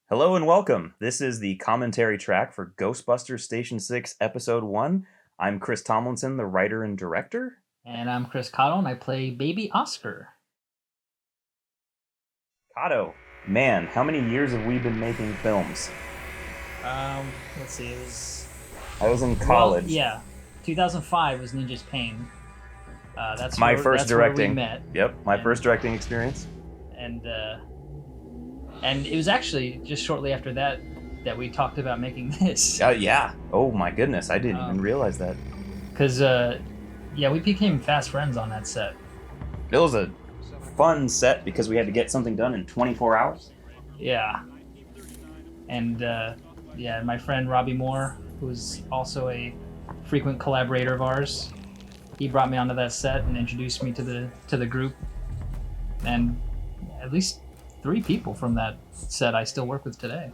Hello and welcome. This is the commentary track for Ghostbusters Station 6, Episode 1. I'm Chris Tomlinson, the writer and director. And I'm Chris Kato, and I play Baby Oscar. Kato, man, how many years have we been making films? Let's see, I was in college. 2005 was Ninja's Pain. That's my first directing. Where we met. Yep, my first directing experience. And it was actually just shortly after that we talked about making this. Yeah. Oh my goodness, I didn't even realize that. Because, we became fast friends on that set. It was a fun set because we had to get something done in 24 hours. Yeah. And, my friend Robbie Moore, who's also a frequent collaborator of ours, he brought me onto that set and introduced me to the group. And at least 3 people from that set I still work with today.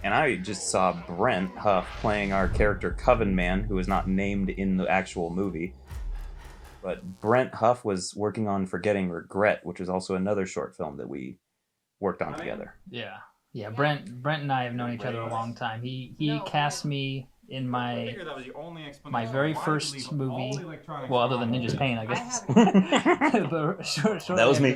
And I just saw Brent Huff playing our character Coven Man, who is not named in the actual movie. But Brent Huff was working on Forgetting Regret, which is also another short film that we worked on together. Yeah. Brent and I have known each other a long time. He cast me in my very first movie, well, other than Ninja's Pain, I guess. But shortly that was me.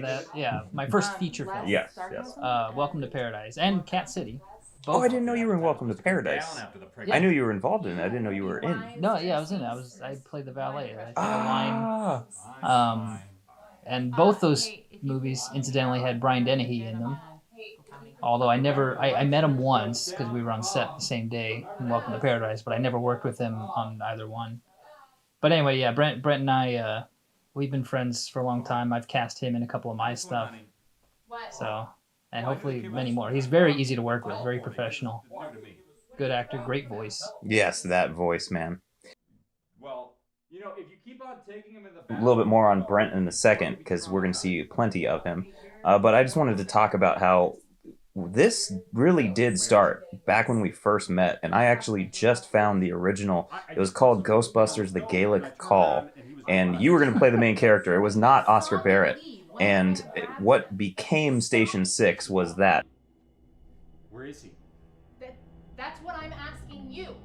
My first feature film. Yes. Welcome to Paradise and Cat City. Oh, I didn't know you were in Welcome to Paradise. Yeah. I knew you were involved in it. I didn't know you were in. No, I was in it. I played the valet. I took a line. And both those movies, incidentally, had Brian Dennehy in them. Although I met him once because we were on set the same day in Welcome to Paradise, but I never worked with him on either one. But anyway, yeah, Brent and I, we've been friends for a long time. I've cast him in a couple of my stuff. So, and hopefully many more. He's very easy to work with, very professional. Good actor, great voice. Yes, that voice, man. Well, if you keep on taking him in the a little bit more on Brent in a second because we're going to see plenty of him. But I just wanted to talk about how this really did start back when we first met, and I actually just found the original. It was called Ghostbusters: The Gaelic Call, and you were going to play the main character. It was not Oscar Barrett, and what became Station 6 was that. Where is he? That's what I'm asking you.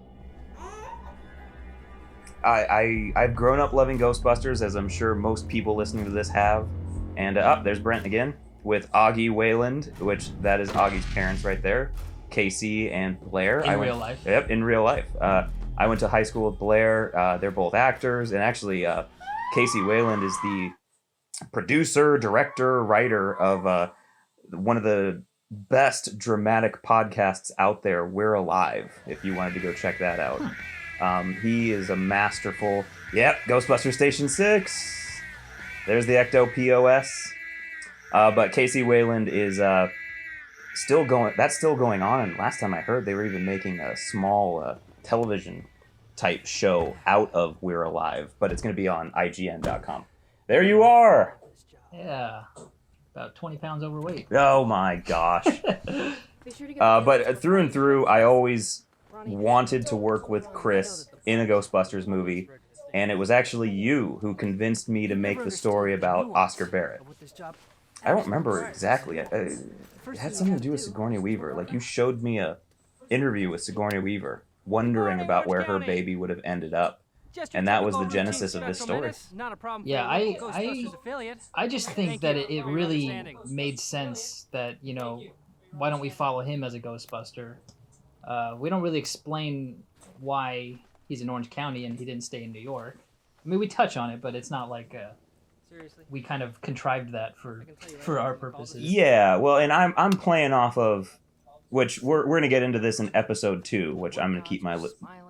I've grown up loving Ghostbusters, as I'm sure most people listening to this have, and there's Brent again. With Augie Wayland, which that is Augie's parents right there, Casey and Blair. In real life. Yep, in real life. I went to high school with Blair. They're both actors, and actually, Casey Wayland is the producer, director, writer of one of the best dramatic podcasts out there, We're Alive, if you wanted to go check that out. He is a masterful... Yep, Ghostbusters Station 6. There's the Ecto POS. But Casey Wayland is still going. That's still going on. And last time I heard, they were even making a small television type show out of We're Alive. But it's going to be on IGN.com. There you are. Yeah, about 20 pounds overweight. Oh my gosh. But through and through, I always wanted to work with Chris in a Ghostbusters movie. And it was actually you who convinced me to make the story about Oscar Barrett. I don't remember exactly. It had something to do with Sigourney Weaver. Like, you showed me a interview with Sigourney Weaver, wondering about where her baby would have ended up. And that was the genesis of this story. Yeah, I just think that it really made sense that, why don't we follow him as a Ghostbuster? We don't really explain why he's in Orange County and he didn't stay in New York. I mean, we touch on it, but it's not like... we kind of contrived that for our purposes. Yeah, well, and I'm playing off of, which we're going to get into this in episode 2, which I'm going to keep my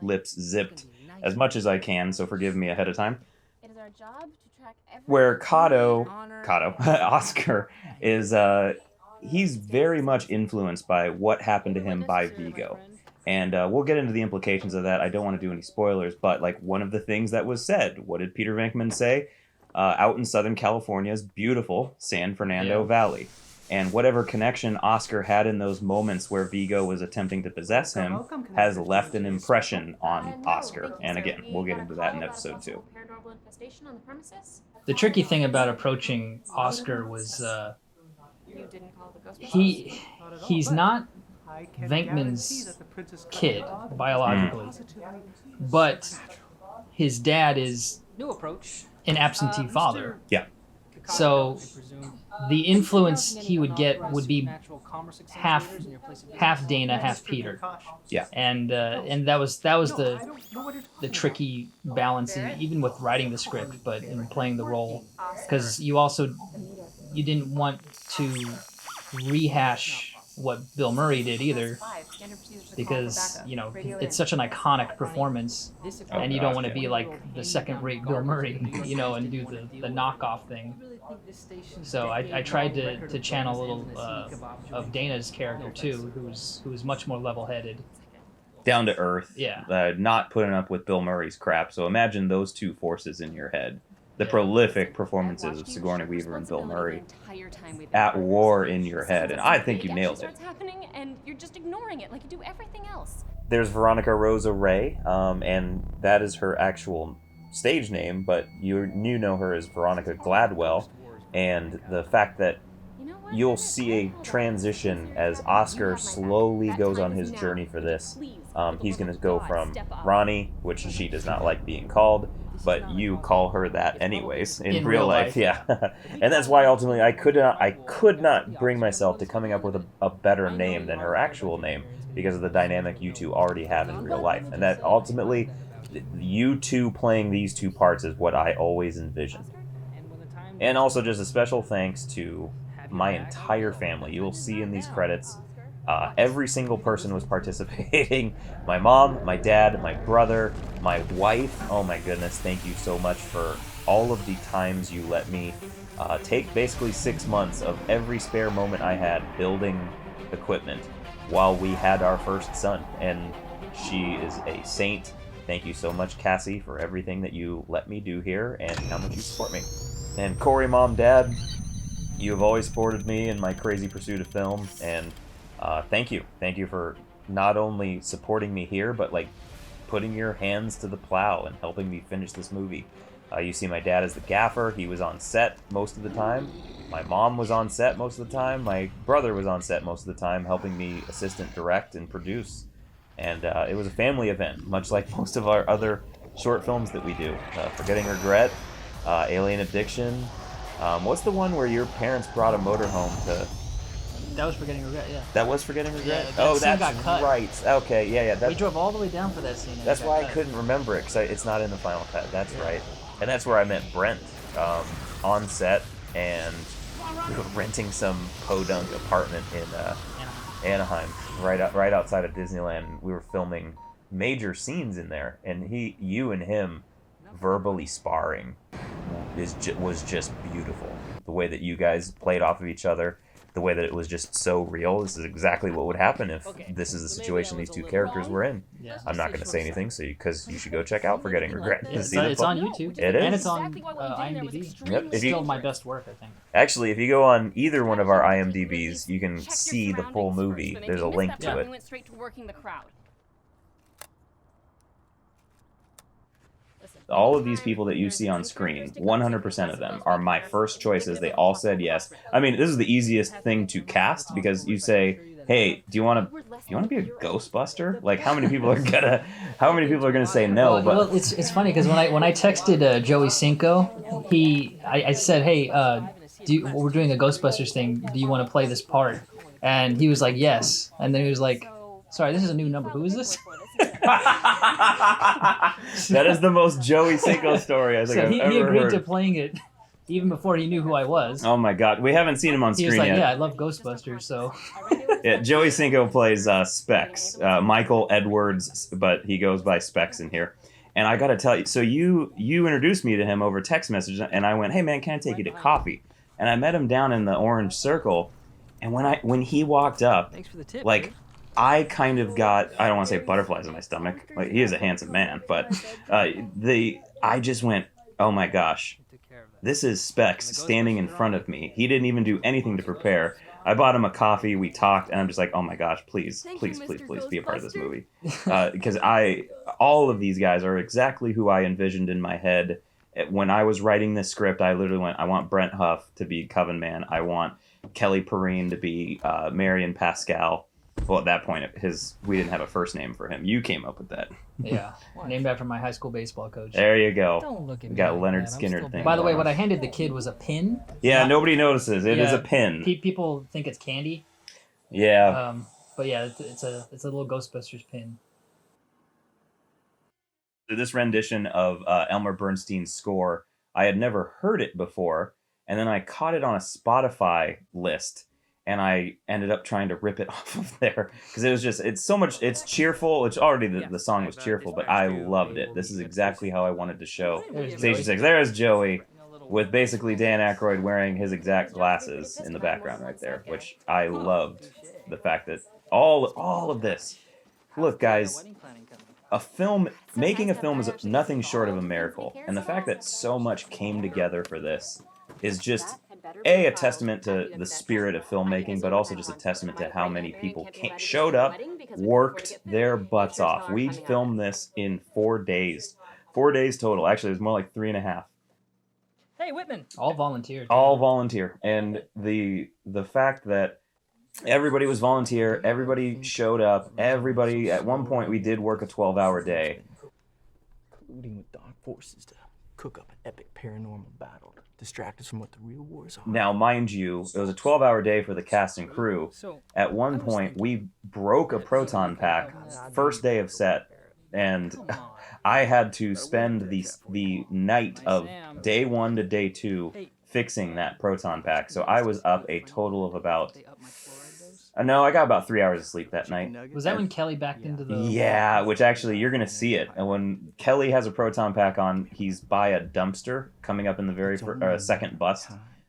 lips zipped as much as I can, so forgive me ahead of time. It is our job to track Where Kato, Oscar, is, he's very much influenced by what happened to him by Vigo. And we'll get into the implications of that. I don't want to do any spoilers, but like one of the things that was said, what did Peter Venkman say? Out in Southern California's beautiful San Fernando Valley. And whatever connection Oscar had in those moments where Vigo was attempting to possess him has left an impression on Oscar. And again, we'll get into that in episode 2. The tricky thing about approaching Oscar was You didn't call the Ghostbusters? He's not Venkman's kid biologically, but his dad is New approach. an absentee father. Yeah. So the influence he would get would be half Dana, half Peter. Yeah. And that was the tricky balance, even with writing the script, but in playing the role, because you didn't want to rehash what Bill Murray did either, because it's such an iconic performance, and you don't want to be like the second-rate Bill Murray, and do the knockoff thing. So I tried to channel a little of Dana's character too, who's much more level-headed, down to earth. Yeah. Not putting up with Bill Murray's crap. So imagine those two forces in your head. The prolific performances of Sigourney Weaver and Bill Murray at war in your head, and I think you nailed it. Happening, and you're just ignoring it like you do everything else. There's Veronica Rosa Ray, and that is her actual stage name, but you know her as Veronica Gladwell, and the fact that you'll see a transition as Oscar slowly goes on his journey for this. He's going to go from Ronnie, which she does not like being called, but you call her that anyways in real life. Yeah. And that's why ultimately I could not bring myself to coming up with a better name than her actual name, because of the dynamic you two already have in real life. And that ultimately, you two playing these two parts is what I always envisioned. And also just a special thanks to my entire family. You will see in these credits, every single person was participating. My mom, my dad, my brother, my wife. Oh my goodness, thank you so much for all of the times you let me take basically 6 months of every spare moment I had building equipment while we had our first son. And she is a saint. Thank you so much, Cassie, for everything that you let me do here and how much you support me. And Corey, Mom, Dad, you have always supported me in my crazy pursuit of film, and thank you. Thank you for not only supporting me here, but like putting your hands to the plow and helping me finish this movie. You see my dad as the gaffer. He was on set most of the time. My mom was on set most of the time. My brother was on set most of the time, helping me assistant direct and produce. And it was a family event, much like most of our other short films that we do. Forgetting Regret, Alien Addiction. What's the one where your parents brought a motorhome to... That was Forgetting Regret, yeah. That was Forgetting Regret? Yeah, oh, scene that's got cut. right. Okay, yeah. We drove all the way down for that scene. That's why I couldn't remember it, because it's not in the final cut. That's right. And that's where I met Brent, on set, and we were renting some podunk apartment in Anaheim, right outside of Disneyland. We were filming major scenes in there, and you and him verbally sparring was just beautiful. The way that you guys played off of each other, the way that it was just so real. This is exactly what would happen if this is the situation these two characters were in. Yeah. I'm not going to say anything, because you should go check out Forgetting Regret. It's on YouTube. It is. And it's on IMDb. Yep. It's still my best work, I think. Actually, if you go on either one of our IMDb's, you can see the full movie. There's a link to it. Went straight to working the crowd. All of these people that you see on screen, 100% of them are my first choices. They all said yes. I mean, this is the easiest thing to cast, because you say, "Hey, do you want to be a Ghostbuster?" Like, how many people are gonna say no? Well, it's funny, because when I texted Joey Cinco, I said, "Hey, we're doing a Ghostbusters thing. Do you want to play this part?" And he was like, "Yes." And then he was like, "Sorry, this is a new number. Who is this?" That is the most Joey Cinco story I think I've ever heard. He agreed to playing it even before he knew who I was. Oh my god, we haven't seen him on screen yet. He was like, yet. "Yeah, I love Ghostbusters," so... Yeah, Joey Cinco plays Specs, Michael Edwards, but he goes by Specs in here. And I gotta tell you, so you introduced me to him over text message, and I went, "Hey man, can I take you to coffee?" And I met him down in the Orange Circle, and when he walked up, Thanks for the tip, like... dude. I kind of got, I don't want to say butterflies in my stomach. Like, he is a handsome man, but I just went, oh my gosh, this is Specs standing in front of me. He didn't even do anything to prepare. I bought him a coffee, we talked, and I'm just like, oh my gosh, please be a part of this movie. Because all of these guys are exactly who I envisioned in my head. When I was writing this script, I literally went, I want Brent Huff to be Coven Man. I want Kelly Perrine to be Marion Pascal. Well, at that point, we didn't have a first name for him. You came up with that. Yeah, named after my high school baseball coach. There you go. Don't look at We me got like Leonard that. I'm Skinner still thing. By the way, going what on. I handed the kid was a pin. Yeah, nobody notices. It is Yeah, a pin. People think it's candy. Yeah. But yeah, it's a little Ghostbusters pin. This rendition of Elmer Bernstein's score, I had never heard it before, and then I caught it on a Spotify list, and I ended up trying to rip it off of there because it's cheerful. It's already the song was cheerful, but I loved it. This is exactly how I wanted to show Station 6. There's Joey with basically Dan Aykroyd wearing his exact glasses in the background right there, which I loved. The fact that all of this. Look, guys, making a film is nothing short of a miracle, and the fact that so much came together for this is just a testament to the spirit of filmmaking, but also just a testament to how many people showed up, worked their butts off. We filmed this in 4 days. 4 days total. Actually, it was more like 3.5. Hey, Whitman. All volunteered. All volunteer. And the fact that everybody was volunteer, everybody showed up, everybody, at one point we did work a 12-hour day. Colluding with dark forces to cook up an epic paranormal battle to distract us from what the real wars are. Now, mind you, it was a 12-hour day for the cast and crew. At one point, we broke a proton pack first day of set, and I had to spend the night of day 1 to day 2 fixing that proton pack. So I was up a total of about... No, I got about 3 hours of sleep that night. Was that when Kelly backed into the... Yeah, which actually, you're going to see it. And when Kelly has a proton pack on, he's by a dumpster coming up in the very second bus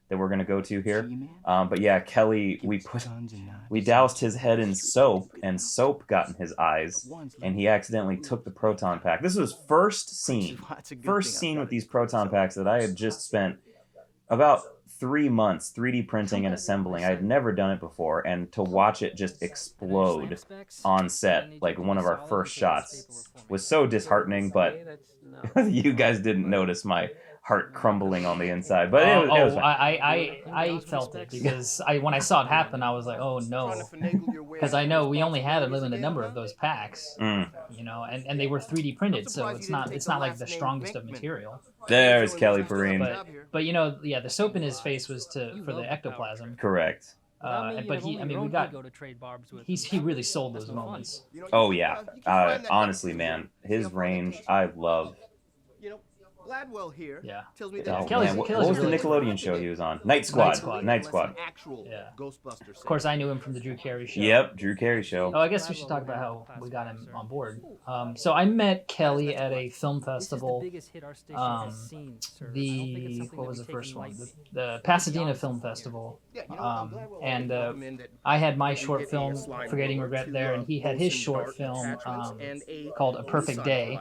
that we're going to go to here. But yeah, Kelly, we doused his head in soap, and soap got in his eyes, and he accidentally took the proton pack. This was first scene with these proton packs that I had just spent about 3 months 3D printing and assembling. I had never done it before, and to watch it just explode on set, like one of our first shots, was so disheartening, but you guys didn't notice my heart crumbling on the inside. But it was fine. I felt it because when I saw it happen, I was like, oh no, because I know we only had a limited number of those packs, you know, and they were 3D printed, so it's not like the strongest of material. There's Kelly Perrine. But you know, yeah, the soap in his face was for the ectoplasm. Correct. But he really sold those moments. Oh yeah, honestly, man, his range, I love. Gladwell here. Yeah. Tells me Oh, that man. What was the Nickelodeon show he was on? Night Squad. Night Squad. Yeah. Ghostbusters. Of course, I knew him from the Drew Carey show. Yep, Drew Carey show. Oh, I guess we should talk about how we got him on board. So I met Kelly at a film festival. What was the first one? The Pasadena Film Festival. And I had my short film, Forgetting Regret, there, and he had his short film called A Perfect Day.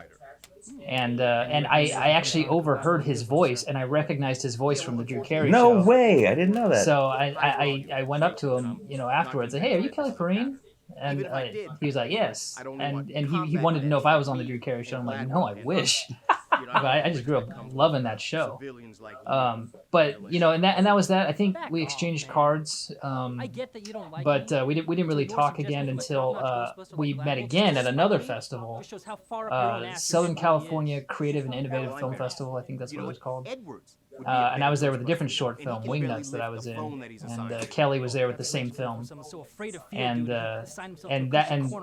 And I actually overheard his voice, and I recognized his voice from the Drew Carey show. No way! I didn't know that. So I went up to him, you know, afterwards, and hey, are you Kelly Perrine? And he was like, yes. And he wanted to know if I was on the Drew Carey show. I'm like, no, I wish. But I just grew up loving that show. But you know, and that was that. I think we exchanged cards. But we didn't really talk again until we met again at another festival, Southern California Creative and Innovative Film Festival. I think that's what it was called. And I was there with a different short film, Wingnuts, that I was in, and Kelly was there with the same film, and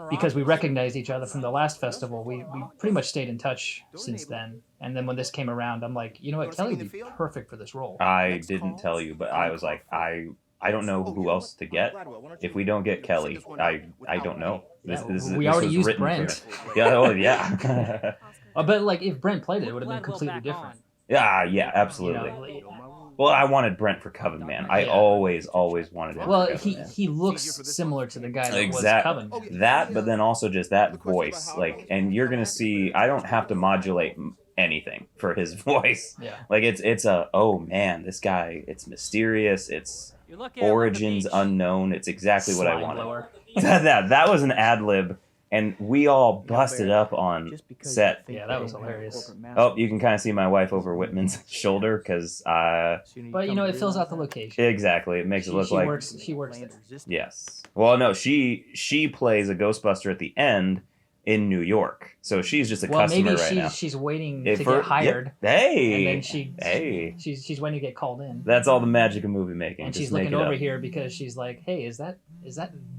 because we recognized each other from the last festival, we pretty much stayed in touch since then. And then when this came around, I'm like, you know what, Kelly would be perfect for this role. I didn't tell you, but I was like, I don't know who else to get. If we don't get Kelly, I don't know. We already used Brent. Yeah, oh yeah. But like, if Brent played it, it would have been completely different. Yeah, absolutely. You know, Well, I wanted Brent for Coven, man. I always wanted him. Well, for Coven, he looks similar to the guy that was exactly Coven. that, but then also just that voice, like, and you're gonna see. I don't have to modulate anything for his voice. Yeah. Like it's a oh man, this guy. It's mysterious. It's origins unknown. It's exactly what I wanted. Blower. that was an ad lib and we all busted up on Just because you set. think Yeah, that they was don't have hilarious. corporate Oh, master you can kind of see my wife over Whitman's shoulder because Sooner But come it to fills out realize the that. location. exactly it makes it look she like works. She works there. Land resistance. yes. Well, no, she plays a Ghostbuster at the end in New York, so she's just a Well, customer maybe right now. she's waiting If to her- get hired, Yep. Hey, and then hey, she's waiting to get called in. that's all the magic of movie making. And Just she's make looking it over up. here because she's like, "Hey, is that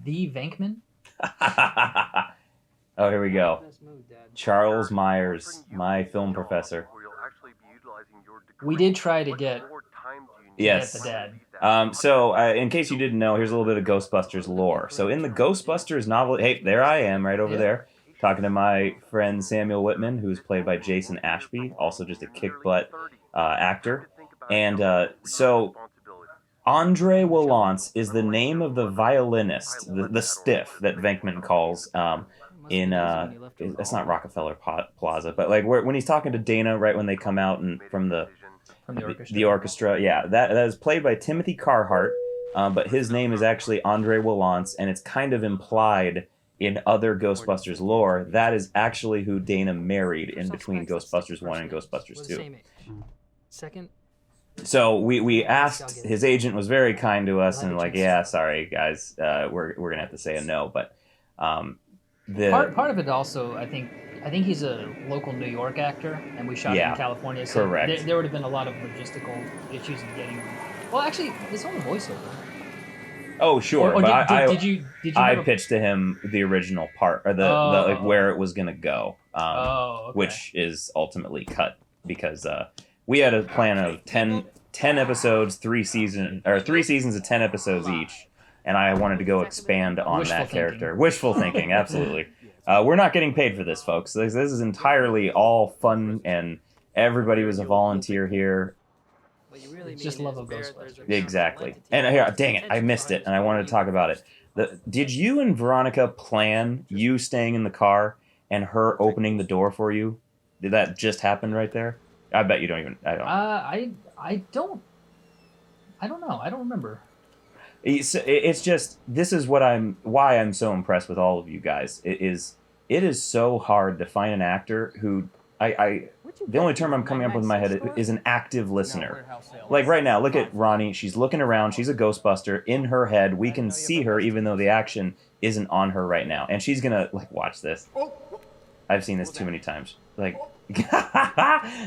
the Venkman?" Oh, here we go. Charles Myers, my film professor. We did try to get Yes. the dad. So, in case you didn't know, here's a little bit of Ghostbusters lore. So, in the Ghostbusters novel, hey, there I am, right over Yeah. there, talking to my friend Samuel Whitman, who's played by Jason Ashby, also just a kick butt actor. And so, Andre Wallance is the name of the violinist, the stiff that Venkman calls in that's not Rockefeller Plaza, but like when he's talking to Dana right when they come out and from the orchestra. The orchestra, yeah, that is played by Timothy Carhart, but his name is actually Andre Wallance, and it's kind of implied in other Ghostbusters lore that is actually who Dana married in between Ghostbusters 1 and Ghostbusters 2. Second. So we asked, his agent was very kind to us and like, yeah, sorry guys, we're gonna have to say a no, but part of it also, I think he's a local New York actor, and we shot it in California, so correct. There would have been a lot of logistical issues in getting him. Well, actually, it's only voiceover. Oh sure, Or but did you I ever... pitched to him the original part or the like where it was gonna go, okay. which is ultimately cut because we had a plan of 10 episodes, 3 seasons of 10 episodes each, and I wanted to go expand on Wishful that thinking. character. Wishful thinking, absolutely. We're not getting paid for this, folks. This is entirely all fun, and everybody was a volunteer here. Just love of Ghostbusters. Exactly. And here, dang it, I missed it, and I wanted to talk about it. Did you and Veronica plan you staying in the car and her opening the door for you? Did that just happen right there? I bet you don't even. I don't. I don't know. I don't remember. It's just this is why I'm so impressed with all of you guys. It is so hard to find an actor who the only term I'm coming up with in my head is an active listener. Like right now, look at Ronnie. She's looking around. She's a Ghostbuster. In her head, we can see her even though the action isn't on her right now. And she's gonna like watch this. I've seen this too many times. Like,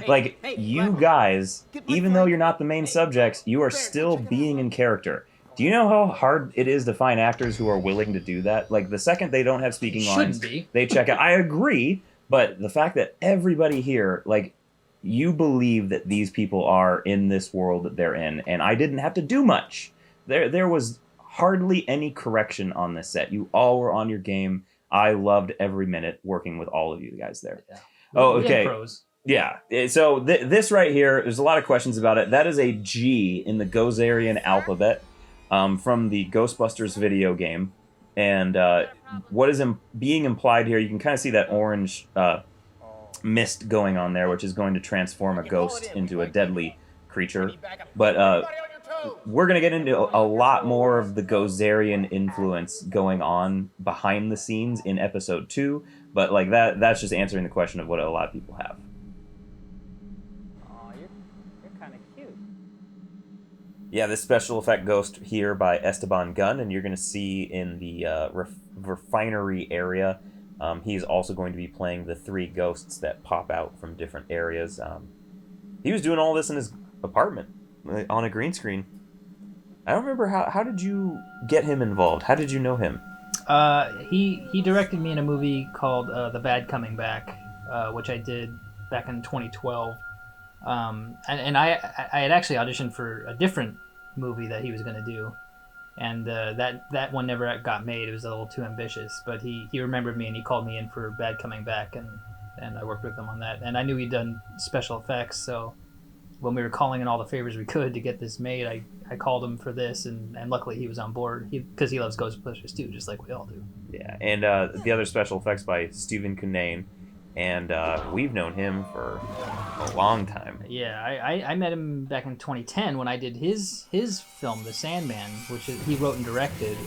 like you guys, even though you're not the main subjects, you are still being in character. Do you know how hard it is to find actors who are willing to do that? Like the second they don't have speaking lines, they check out. I agree, but the fact that everybody here, like, you believe that these people are in this world that they're in, and I didn't have to do much. There was hardly any correction on this set. You all were on your game. I loved every minute working with all of you guys there. Yeah. Oh, We had okay. pros. Yeah. So this right here, there's a lot of questions about it. That is a G in the Gozerian alphabet from the Ghostbusters video game. And what is being implied here, you can kind of see that orange mist going on there, which is going to transform a ghost into a deadly creature. But we're going to get into a lot more of the Gozerian influence going on behind the scenes in episode 2. But like that's just answering the question of what a lot of people have. Aw, you're kind of cute. Yeah, this special effect ghost here by Esteban Gunn, and you're going to see in the refinery area. He's also going to be playing the 3 ghosts that pop out from different areas. He was doing all this in his apartment on a green screen. I don't remember how did you get him involved? How did you know him? He directed me in a movie called The Bad Coming Back, which I did back in 2012. And I had actually auditioned for a different movie that he was going to do, and that one never got made. It was a little too ambitious, but he remembered me and he called me in for Bad Coming Back, and I worked with him on that. And I knew he'd done special effects, so when we were calling in all the favors we could to get this made, I called him for this, and luckily he was on board because he loves Ghostbusters too, just like we all do. Yeah, and the other special effects by Stephen Cunane, and we've known him for a long time. Yeah, I met him back in 2010 when I did his film, The Sandman, which he wrote and directed,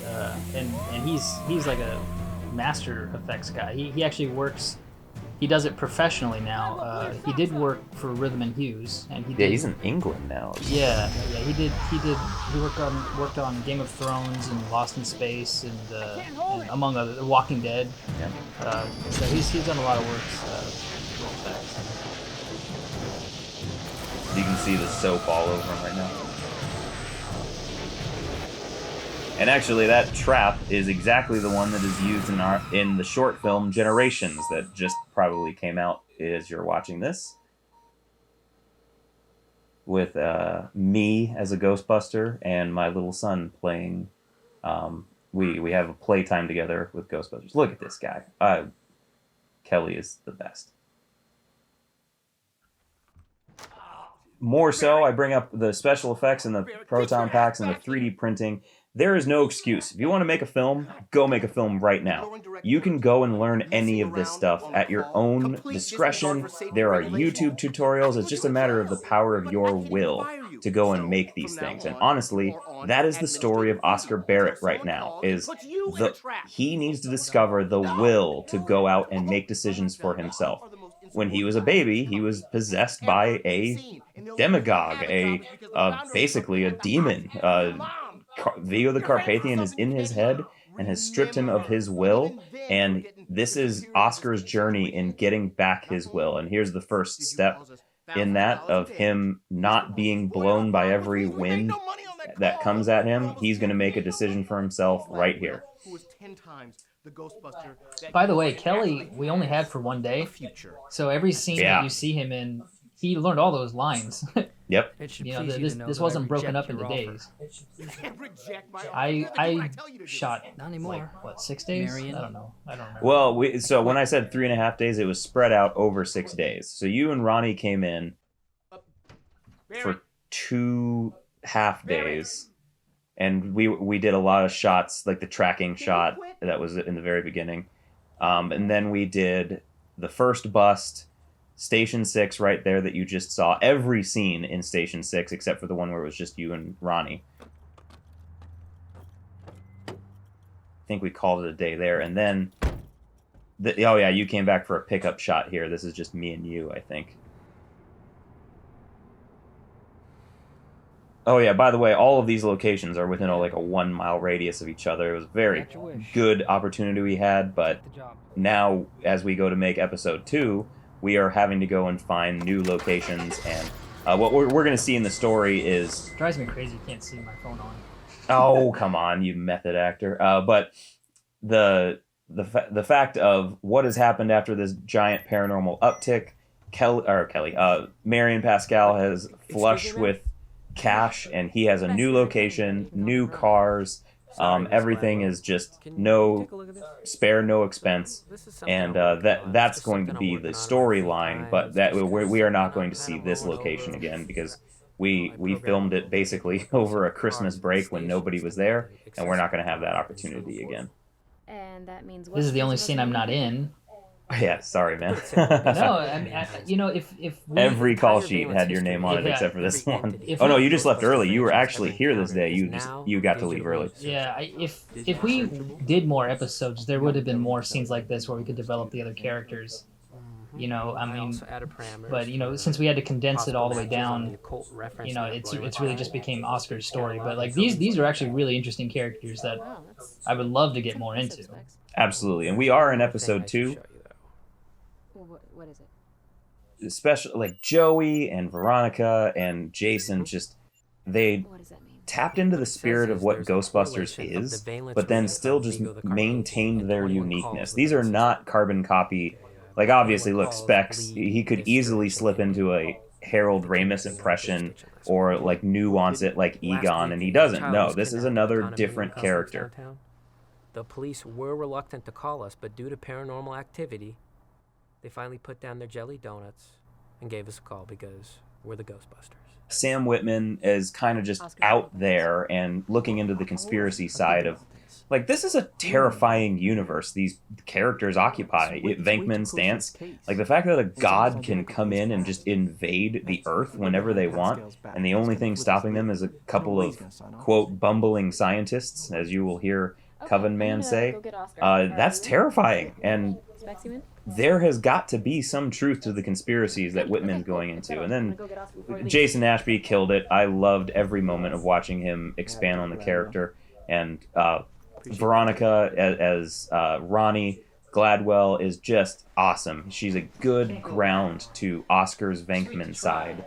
and he's like master effects guy. He actually works. He does it professionally now. He did work for Rhythm and Hughes, and he's in England now. Yeah. He worked on Game of Thrones and Lost in Space and among other Walking Dead. Yeah. So he's done a lot of work with effects. You can see the soap all over him right now. And actually, that trap is exactly the one that is used in the short film Generations that just probably came out as you're watching this. With me as a Ghostbuster and my little son playing. We have a playtime together with Ghostbusters. Look at this guy. Kelly is the best. More so, I bring up the special effects and the proton packs and the 3D printing. There is no excuse. If you want to make a film, go make a film right now. You can go and learn any of this stuff at your own discretion. There are YouTube tutorials. It's just a matter of the power of your will to go and make these things. And honestly, that is the story of Oscar Barrett right now. He needs to discover the will to go out and make decisions for himself. When he was a baby, he was possessed by a demagogue, basically a demon. Vigo the Carpathian is in his head and has stripped him of his will, and this is Oscar's journey in getting back his will. And here's the first step in that of him not being blown by every wind that comes at him. He's going to make a decision for himself right here. By the way, Kelly, we only had for one day, so every scene that you see him in, he learned all those lines. Yyep. This wasn't broken up into days. I shot not anymore. Like, 6 days? I don't know. I don't remember. Well, so when I said 3.5 days, it was spread out over 6 days. So you and Ronnie came in for 2.5 days, and we did a lot of shots, like the tracking shot that was in the very beginning, and then we did the first bust. Station 6 right there that you just saw. Every scene in Station 6 except for the one where it was just you and Ronnie. I think we called it a day there. And then, you came back for a pickup shot here. This is just me and you, I think. Oh yeah, by the way, all of these locations are within like a 1 mile radius of each other. It was a very good opportunity we had, but now as we go to make episode 2, we are having to go and find new locations, and what we're going to see in the story is... It drives me crazy you can't see my phone on. Oh, come on, you method actor. But the fact of what has happened after this giant paranormal uptick, Marion Pascal has flush with cash, and he has a new location, new cars. Everything is just no expense, and that's going to be the storyline. But that we are not going to see this location again because we filmed it basically over a Christmas break when nobody was there, and we're not going to have that opportunity again. And that means this is the only scene I'm not in. Yeah, sorry, man. No, if every call sheet had your name on it except for this one. Oh no, you just left early. You were actually here this day. You got to leave early. Yeah, if we did more episodes, there would have been more scenes like this where we could develop the other characters. But since we had to condense it all the way down, it's really just became Oscar's story. But like these are actually really interesting characters that I would love to get more into. Absolutely, and we are in episode 2. What is it? Especially like Joey and Veronica and Jason, they tapped into the spirit of what Ghostbusters is, but then still just maintained their uniqueness. These are not carbon copy. Like obviously, look, Specs, he could easily slip into a Harold Ramis impression or like nuance it like Egon, and he doesn't. No, this is another different character. The police were reluctant to call us, but due to paranormal activity, they finally put down their jelly donuts and gave us a call because we're the Ghostbusters. Sam Whitman is kind of just out there and looking into the conspiracy side of, like, this is a terrifying universe these characters occupy. Venkman's stance, like the fact that a god can come in and just invade the Earth whenever they want, and the only thing stopping them is a couple of, quote, bumbling scientists, as you will hear Coven Man say, that's terrifying. And there has got to be some truth to the conspiracies that Whitman's going into. And then Jason Ashby killed it. I loved every moment of watching him expand on the character. And Veronica as Ronnie Gladwell is just awesome. She's a good ground to Oscar's Venkman side.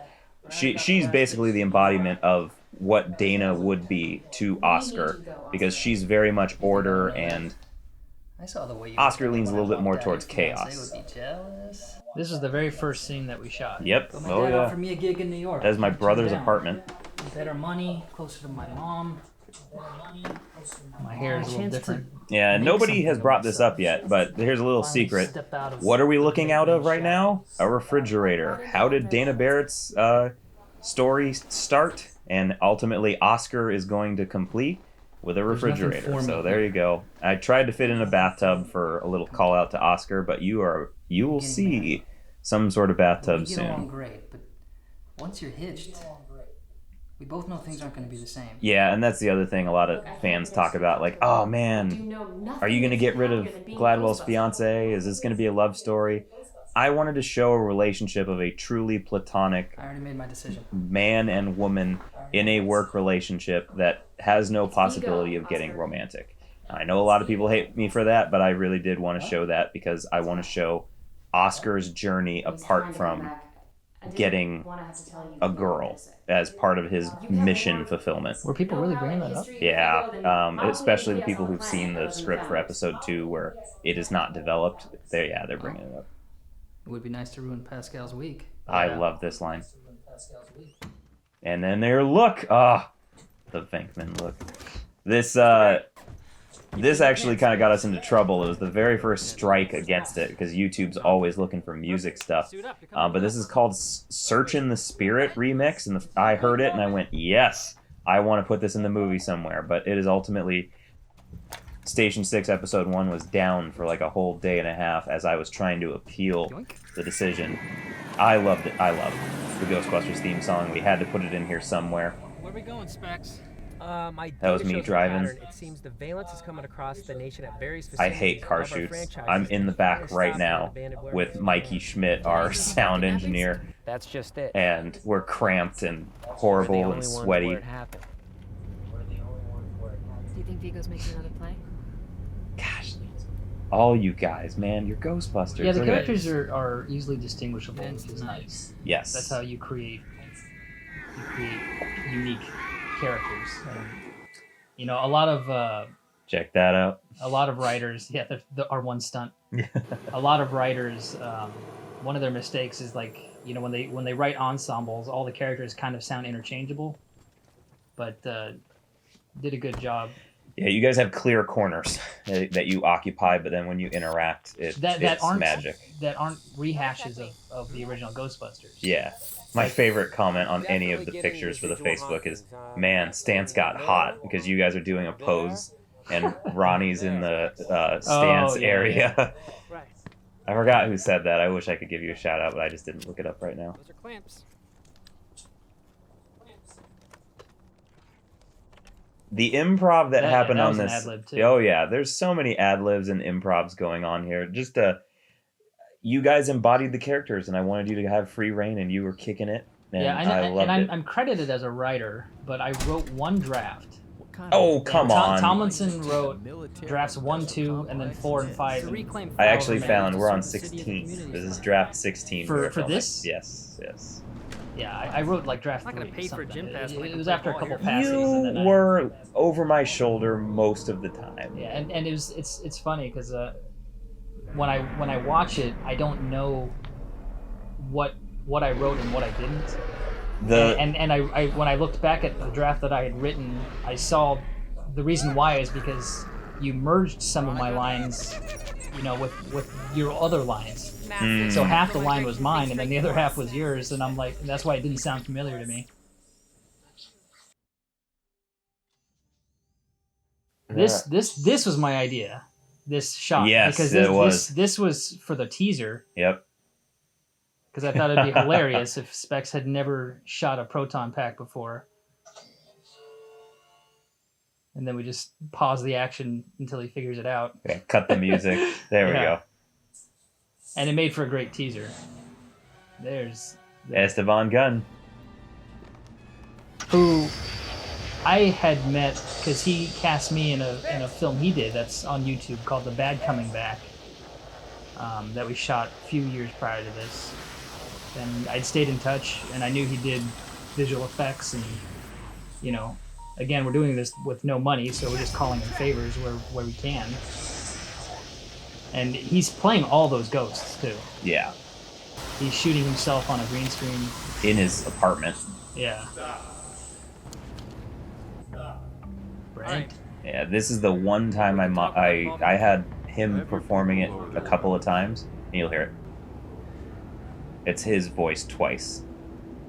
She's basically the embodiment of what Dana would be to Oscar, because she's very much order, and Oscar leans a little bit more towards chaos. This was the very first scene that we shot. Yep. But my dad offered me a gig in New York. That is my brother's apartment. Better money, closer to my mom. My hair is a little different. Yeah, nobody has brought this up yet, but here's a little secret. What are we looking out of right now? A refrigerator. How did Dana Barrett's story start? And ultimately, Oscar is going to complete with a refrigerator. So there you go. I tried to fit in a bathtub for a little call out to Oscar, but you will see some sort of bathtub soon. We get along great, but once you're hitched, we both know things aren't going to be the same. Yeah, and that's the other thing a lot of fans talk about. Like, oh man, are you going to get rid of Gladwell's fiance? Is this going to be a love story? I wanted to show a relationship of a truly platonic I already made my decision. Man and woman in a work relationship that has no possibility of getting romantic. I know a lot of people hate me for that, but I really did want to show that because I want to show Oscar's journey apart from getting a girl as part of his mission fulfillment. Were people really bringing that up? Yeah, especially the people who've seen the script for episode 2 where it is not developed. They're bringing it up. It would be nice to ruin Pascal's week. I love this line. And then their look. The Venkman look. This actually kind of got us into trouble. It was the very first strike against it because YouTube's always looking for music stuff. But this is called Search in the Spirit remix, and I heard it and I went, yes, I want to put this in the movie somewhere. But it is ultimately Station 6 Episode 1 was down for like a whole day and a half as I was trying to appeal the decision. I loved it. I loved the Ghostbusters theme song. We had to put it in here somewhere. Where are we going, Specs? That was me driving. It seems the valence is coming across the nation at various I hate car shoots. I'm in the back right now with Mikey Schmidt, our sound engineer. That's just it. And we're cramped and horrible and sweaty. Do you think Vigo's making another play? Gosh, all you guys, man, you're Ghostbusters. Yeah, the characters are easily distinguishable, which is nice. Yes. That's how you create unique characters. And, you know, a lot of check that out. A lot of writers, our one stunt. A lot of writers, one of their mistakes is like, you know, when they write ensembles, all the characters kind of sound interchangeable, but did a good job. Yeah, you guys have clear corners that you occupy, but then when you interact, it's magic. That aren't rehashes of the original Ghostbusters. Yeah. My favorite comment on any of the pictures for the Facebook is, man, Stance got hot because you guys are doing a pose and Ronnie's in the Stance area. Right. I forgot who said that. I wish I could give you a shout out, but I just didn't look it up right now. Those are clamps. The improv that happened on this. Ad-lib too. Oh yeah, there's so many ad libs and improvs going on here. Just you guys embodied the characters, and I wanted you to have free reign, and you were kicking it. And yeah, I loved it. I'm credited as a writer, but I wrote one draft. Oh come on! Tomlinson wrote drafts 1, 2, and then 4 and 5. I actually found we're on 16. This is draft 16 for this. Yes. Yeah, I wrote like draft 3. I'm not gonna pay for a gym pass. It was after a couple passes. You and then were over my shoulder most of the time. Yeah, and it's funny because when I watch it, I don't know what I wrote and what I didn't. And I when I looked back at the draft that I had written, I saw the reason why is because you merged some of my lines, you know, with your other lines. So half the line was mine, and then the other half was yours, and I'm like, that's why it didn't sound familiar to me. This was my idea. This shot, yes, because it was. This was for the teaser. Yep. Because I thought it'd be hilarious if Specs had never shot a proton pack before. and then we just pause the action until he figures it out. Yeah, cut the music. There we Yeah. go. And it made for a great teaser. There's Esteban Gunn. who I had met because he cast me in a film he did that's on YouTube called The Bad Coming Back, that we shot a few years prior to this. And I'd stayed in touch, and I knew he did visual effects, and you know, again, we're doing this with no money, so we're just calling in favors where we can. And he's playing all those ghosts too. Yeah. He's shooting himself on a green screen. In his apartment. Yeah. Brent. Yeah, this is the one time I had him performing it a couple of times, and you'll hear it. It's his voice twice.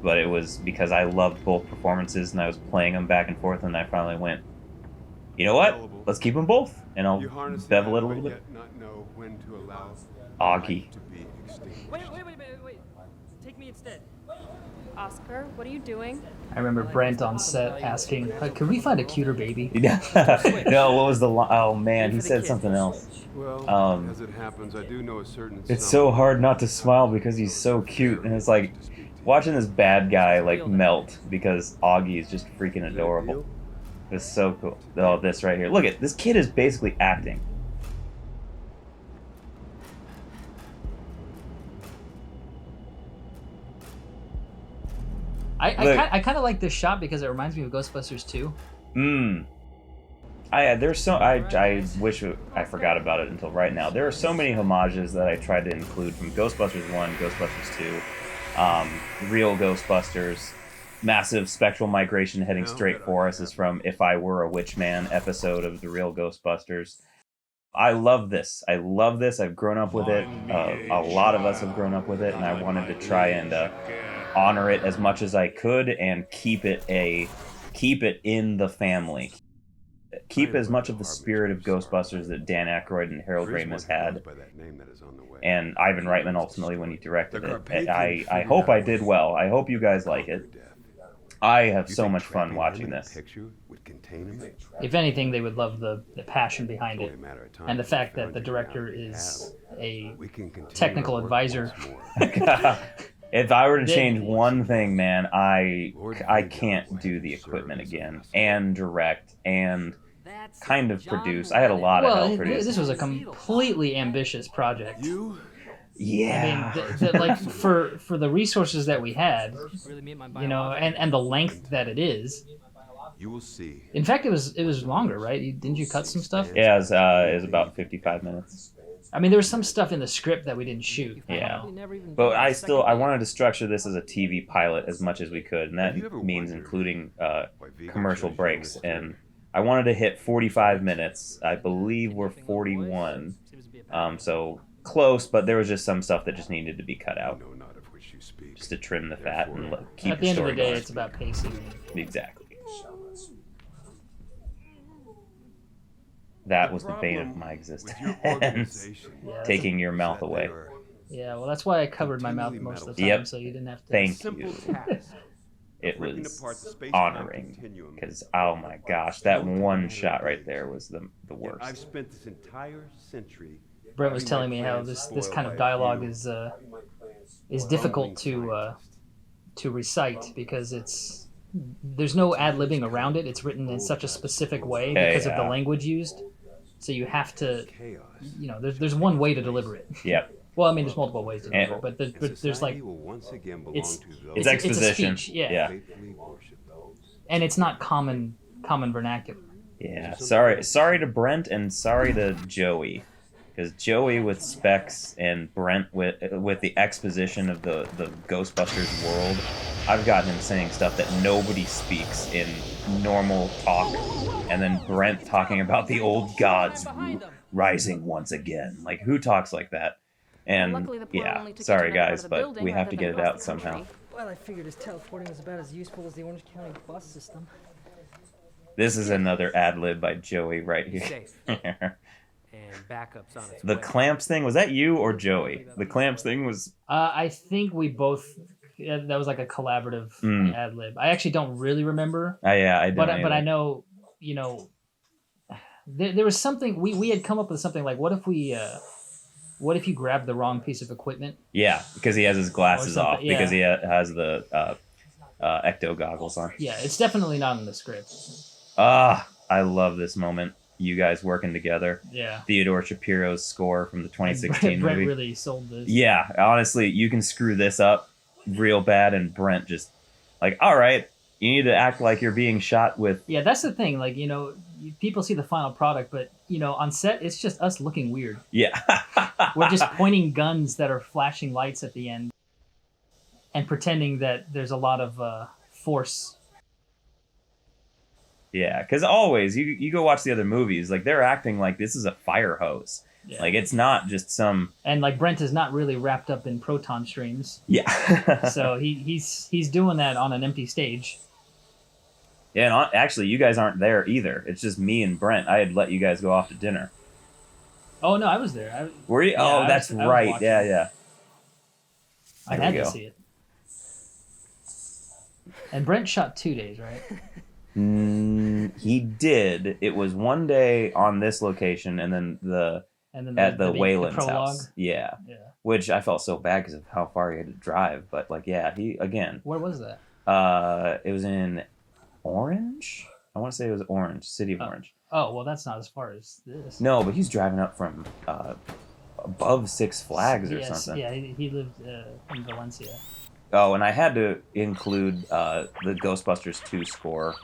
But it was because I loved both performances, and I was playing them back and forth, and I finally went, you know what? Let's keep them both, and I'll bevel it a little bit. Augie. Wait. Take me instead. Oscar, what are you doing? I remember Brent on set asking, could we find a cuter baby? No, what was the oh man, he said something else. Well, as it happens, I do know a certain. It's so hard not to smile because he's so cute, and it's like watching this bad guy like melt because Augie is just freaking adorable. It's so cool. Oh, this right here. Look at this kid is basically acting. I kind of like this shot because it reminds me of Ghostbusters 2. There's so I wish I forgot about it until right now. There are so many homages that I tried to include from Ghostbusters 1, Ghostbusters 2, real Ghostbusters, massive spectral migration heading straight for us is from If I Were a Witch Man episode of the real Ghostbusters. I love this. I love this. I've grown up with it. A lot of us have grown up with it, and I wanted to try and honor it as much as I could and keep it in the family. Keep as much of the spirit of Ghostbusters that Dan Aykroyd and Harold Ramis had, and Ivan Reitman ultimately when he directed it. I hope I did well. I hope you guys like it. I have so much fun watching this. If anything, they would love the passion behind it, and the fact that the director is a technical advisor. If I were to change one thing, man, I can't do the equipment again and direct and kind of produce. I had a lot of help producing. This was a completely ambitious project. Yeah. I mean, like for the resources that we had, you know, and the length that it is. You will see. In fact, it was longer, right? Didn't you cut some stuff? Yeah, it was about 55 minutes. I mean, there was some stuff in the script that we didn't shoot. Yeah, but I wanted to structure this as a TV pilot as much as we could, and that means including commercial breaks. And I wanted to hit 45 minutes. I believe we're 41, so close. But there was just some stuff that just needed to be cut out, just to trim the fat and keep. At the end of the day, going. it's about pacing. Exactly. That was the bane of my existence. Taking your mouth away. Yeah, well, that's why I covered my mouth most of the time, so you didn't have to. Thank you. It was honoring, because oh my gosh, that one shot right there was the worst. I've spent this entire century. Brent was telling me how this kind of dialogue is difficult to recite because there's no ad-libbing around it. It's written in such a specific way because of the language used. So you have to, you know, there's one way to deliver it. Yeah. Well, I mean, there's multiple ways to deliver it, but there's like, it's exposition. It's a speech, yeah. And it's not common vernacular. Yeah. Sorry to Brent and sorry to Joey. Because Joey with specs and Brent with the exposition of the Ghostbusters world, I've got him saying stuff that nobody speaks in normal talk, and then Brent talking about the old gods rising once again. Like, who talks like that? And yeah, sorry guys, but we have to get it out somehow. Well, I figured his teleporting was about as useful as the Orange County bus system. This is another ad lib by Joey right here. And backups on its The way. clamps thing, was that you or Joey? The clamps thing was... I think we both... that was like a collaborative ad lib. I actually don't really remember. Yeah, I don't But either. I know, you know, There was something we had come up with something like, what if you grab the wrong piece of equipment? Yeah, because he has his glasses off yeah. because he has the ecto goggles on. Yeah, it's definitely not in the script. I love this moment. You guys working together. Yeah. Theodore Shapiro's score from the 2016 Brent movie. really sold this. Yeah, honestly, you can screw this up real bad, and Brent just like, all right, you need to act like you're being shot with. Yeah, that's the thing. Like, people see the final product, but on set, it's just us looking weird. Yeah. We're just pointing guns that are flashing lights at the end, and pretending that there's a lot of force. Yeah, because always you go watch the other movies, like they're acting like this is a fire hose. Yeah. Like it's not just some. And like Brent is not really wrapped up in proton streams. Yeah. So he's doing that on an empty stage. Yeah, and actually, you guys aren't there either. It's just me and Brent. I had let you guys go off to dinner. Oh no, I was there. Were you? Yeah, That's I was right. watching. Yeah. I There had we to go. see it. And Brent shot 2 days, right? He did. It was one day on this location, and then at the Wayland's house. Yeah. Which I felt so bad because of how far he had to drive. But like, yeah, he again. Where was that? It was in Orange. I want to say it was Orange, City of Orange. Oh well, that's not as far as this. No, but he's driving up from above Six Flags or something. Yeah, he lived in Valencia. Oh, and I had to include the Ghostbusters 2 score,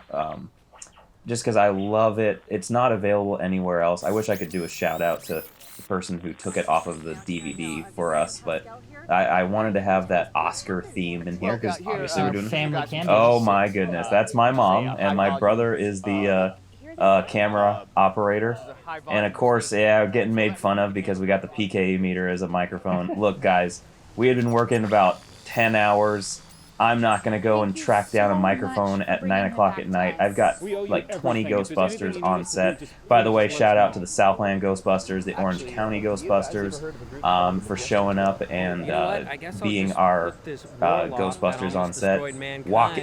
just because I love it. It's not available anywhere else. I wish I could do a shout out to the person who took it off of the DVD for us, but I wanted to have that Oscar theme in here because obviously we're doing Family Candy. Oh my goodness, that's my mom, and my brother is the camera operator, and of course, yeah, getting made fun of because we got the PKE meter as a microphone. Look, guys, we had been working about 10 hours. I'm not going to go and track down a microphone at 9 o'clock at night. I've got like 20 Ghostbusters on set. By the way, shout out to the Southland Ghostbusters, the Orange County Ghostbusters, for showing up and being our Ghostbusters on set.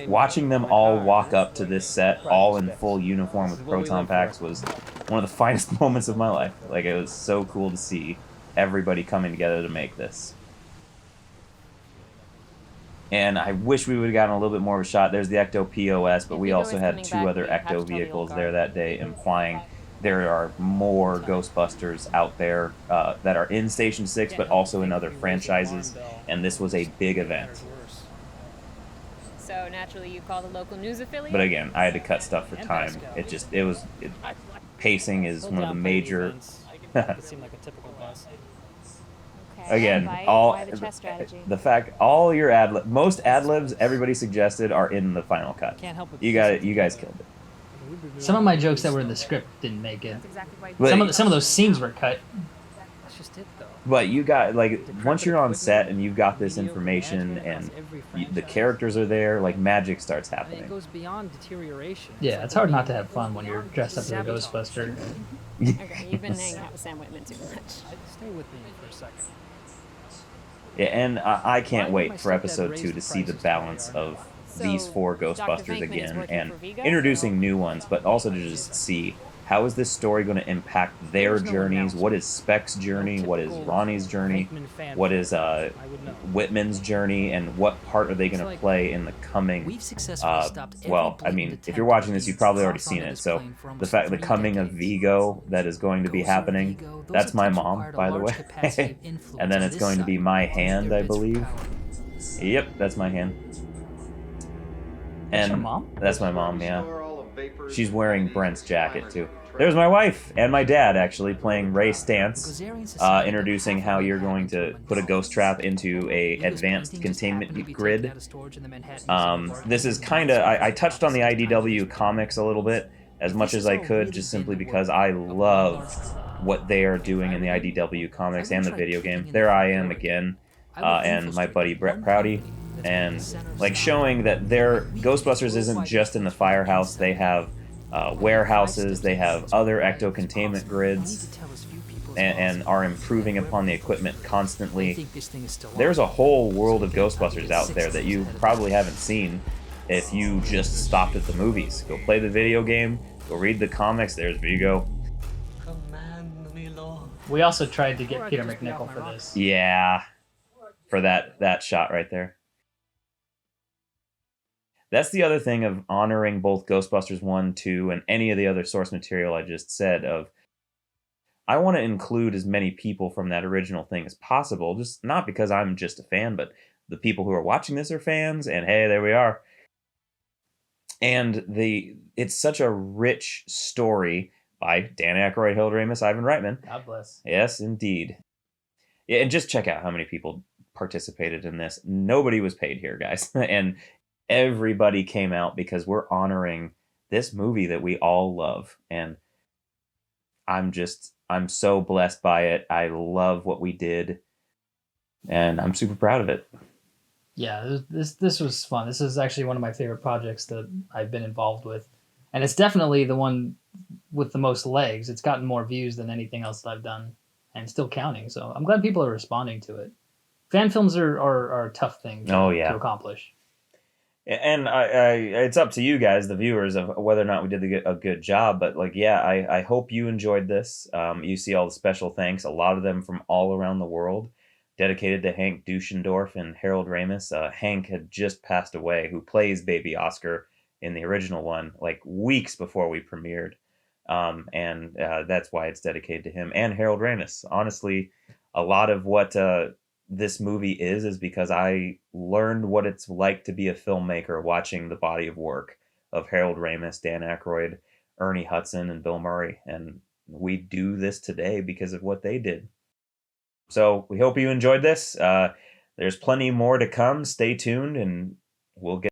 Watching them all walk up to this set, all in full uniform with proton packs, was one of the finest moments of my life. Like, it was so cool to see everybody coming together to make this. And I wish we would have gotten a little bit more of a shot. There's the Ecto POS, but we also had 2 other Ecto vehicles there that day, implying there are more Ghostbusters out there that are in Station 6, but also in other franchises, and this was a big event. So naturally you call the local news affiliate? But again, I had to cut stuff for time. Pacing is one of the major... It seemed like a typical bus. Again, the fact all your most ad libs everybody suggested are in the final cut. You got it. You guys killed it. Some of my jokes that were in the script didn't make it. But, some of those scenes were cut. That's just it, though. But you got once you're on set and you've got this information and the characters are there, like magic starts happening. It goes beyond deterioration. Yeah, it's hard not to have fun when you're dressed up as a Ghostbuster. Okay, you've been hanging out with Sam Whitman too much. Stay with me for a second. Yeah, and I can't wait for episode 2 to see the balance of these 4 Ghostbusters again and introducing new ones, but also to just see how is this story going to impact their journeys? What is Speck's journey? What is Ronnie's journey? What is Whitman's journey? And what part are they going to play in the coming? Well, I mean, if you're watching this, you've probably already seen it. So the coming of Vigo that is going to be happening. That's my mom, by the way. And then it's going to be my hand, I believe. Yep, that's my hand. That's your mom? That's my mom, yeah. She's wearing Brent's jacket, too. There's my wife and my dad, actually, playing Ray Stantz, introducing how you're going to put a ghost trap into a advanced containment grid. This is kind of... I touched on the IDW comics a little bit, as much as I could, just simply because I love what they are doing in the IDW comics and the video game. There I am again, and my buddy Brett Prouty. And like showing that their Ghostbusters isn't just in the firehouse. They have warehouses, they have other ecto containment grids, and are improving upon the equipment constantly. There's a whole world of Ghostbusters out there that you probably haven't seen if you just stopped at the movies. Go play the video game, go read the comics. There's Vigo. We also tried to Or get I Peter could just be off McNichol my for rocker. this. Yeah, for that shot right there. That's the other thing of honoring both Ghostbusters 1, 2, and any of the other source material I just said of I want to include as many people from that original thing as possible, just not because I'm just a fan, but the people who are watching this are fans, and hey, there we are. And it's such a rich story by Dan Aykroyd, Harold Ramis, Ivan Reitman. God bless. Yes, indeed. Yeah, and just check out how many people participated in this. Nobody was paid here, guys. And everybody came out because we're honoring this movie that we all love. And I'm so blessed by it. I love what we did. And I'm super proud of it. Yeah, this was fun. This is actually one of my favorite projects that I've been involved with. And it's definitely the one with the most legs. It's gotten more views than anything else that I've done, and still counting. So I'm glad people are responding to it. Fan films are a tough thing to accomplish. And it's up to you guys, the viewers, of whether or not we did a good job. But I hope you enjoyed this. You see all the special thanks, a lot of them from all around the world, dedicated to Hank Duchendorf and Harold Ramis. Hank had just passed away, who plays Baby Oscar in the original one, like weeks before we premiered. And that's why it's dedicated to him and Harold Ramis. Honestly, a lot of what this movie is because I learned what it's like to be a filmmaker watching the body of work of Harold Ramis, Dan Aykroyd, Ernie Hudson, and Bill Murray. And we do this today because of what they did. So we hope you enjoyed this. There's plenty more to come. Stay tuned, and we'll get